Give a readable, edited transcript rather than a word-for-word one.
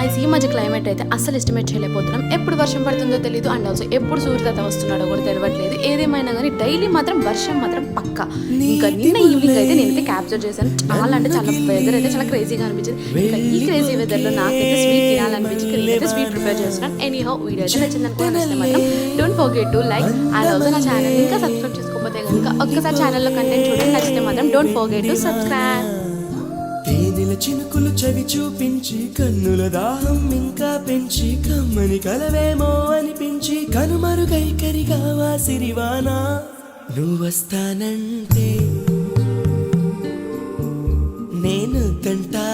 Nice. ఈ మధ్య climate అయితే అస్సలు ఎస్టిమేట్ చేయలేకపోతున్నాం. ఎప్పుడు వర్షం పడుతుందో తెలియదు, అండ్ ఆల్సో ఎప్పుడు సూర్యతాత వస్తున్నాడో కూడా తెలియట్లేదు. ఏదేమైనా కానీ డైలీ మాత్రం వర్షం మాత్రం పక్కా. ఇంకా నిన్న ఈవినింగ్ అయితే నేనైతే క్యాప్చర్ చేశాను. చాలా అంటే చాలా వెదర్ అయితే చాలా క్రేజీగా అనిపించింది. ఇంకా ఈ క్రేజీ వెదర్లో నాకైతే స్వీట్ తినాలనిపించి నేనైతే స్వీట్ ప్రిపేర్ చేస్తున్నాను. ఎనీహౌ వీడియో అయితే నచ్చింది అనుకుని మాత్రం don't forget to like and also నా ఛానల్ ఇంకా సబ్స్క్రైబ్ చేసుకోకపోతే కనుక ఒక్కసారి ఛానల్లో కంటెంట్ చూడండి. నచ్చితే మాత్రం డోంట్ ఫర్గెట్ టు సబ్స్క్రైబ్. తేనెల చినుకులు చవి చూపించి కన్నుల దాహం ఇంకా పెంచి కమ్మని కలవేమో అనిపించి కనుమరుగైకరిగా సిరివానా నువ్వొస్తానంటే నేను తంటా